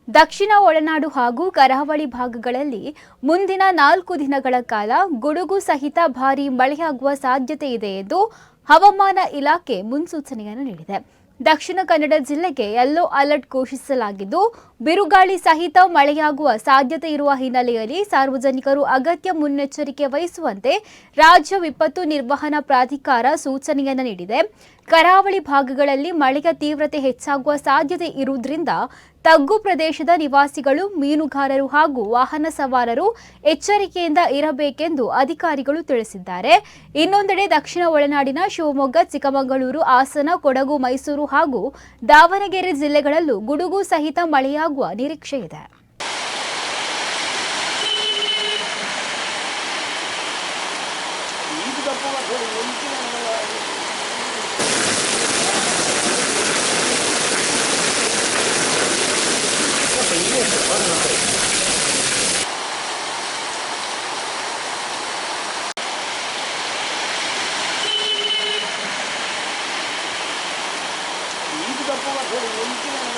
ದಕ್ಷಿಣ ಒಳನಾಡು ಹಾಗೂ ಕರಾವಳಿ ಭಾಗಗಳಲ್ಲಿ ಮುಂದಿನ 4 ದಿನಗಳ ಕಾಲ ಗುಡುಗು ಸಹಿತ ಭಾರೀ ಮಳೆಯಾಗುವ ಸಾಧ್ಯತೆ ಇದೆ ಎಂದು ಹವಾಮಾನ ಇಲಾಖೆ ಮುನ್ಸೂಚನೆಯನ್ನು ನೀಡಿದೆ. ದಕ್ಷಿಣ ಕನ್ನಡ ಜಿಲ್ಲೆಗೆ ಯೆಲ್ಲೋ ಅಲರ್ಟ್ ಘೋಷಿಸಲಾಗಿದ್ದು, ಬಿರುಗಾಳಿ ಸಹಿತ ಮಳೆಯಾಗುವ ಸಾಧ್ಯತೆ ಇರುವ ಹಿನ್ನೆಲೆಯಲ್ಲಿ ಸಾರ್ವಜನಿಕರು ಅಗತ್ಯ ಮುನ್ನೆಚ್ಚರಿಕೆ ವಹಿಸುವಂತೆ ರಾಜ್ಯ ವಿಪತ್ತು ನಿರ್ವಹಣಾ ಪ್ರಾಧಿಕಾರ ಸೂಚನೆಯನ್ನು ನೀಡಿದೆ. ಕರಾವಳಿ ಭಾಗಗಳಲ್ಲಿ ಮಳೆಯ ತೀವ್ರತೆ ಹೆಚ್ಚಾಗುವ ಸಾಧ್ಯತೆ ಇರುವುದರಿಂದ ತಗ್ಗು ಪ್ರದೇಶದ ನಿವಾಸಿಗಳು, ಮೀನುಗಾರರು ಹಾಗೂ ವಾಹನ ಸವಾರರು ಎಚ್ಚರಿಕೆಯಿಂದ ಇರಬೇಕೆಂದು ಅಧಿಕಾರಿಗಳು ತಿಳಿಸಿದ್ದಾರೆ. ಇನ್ನೊಂದೆಡೆ ದಕ್ಷಿಣ ಒಳನಾಡಿನ ಶಿವಮೊಗ್ಗ, ಚಿಕ್ಕಮಗಳೂರು, ಹಾಸನ, ಕೊಡಗು, ಮೈಸೂರು ಹಾಗೂ ದಾವಣಗೆರೆ ಜಿಲ್ಲೆಗಳಲ್ಲೂ ಗುಡುಗು ಸಹಿತ ಮಳೆಯಾಗುವ ನಿರೀಕ್ಷೆ ಇದೆ. ಇದು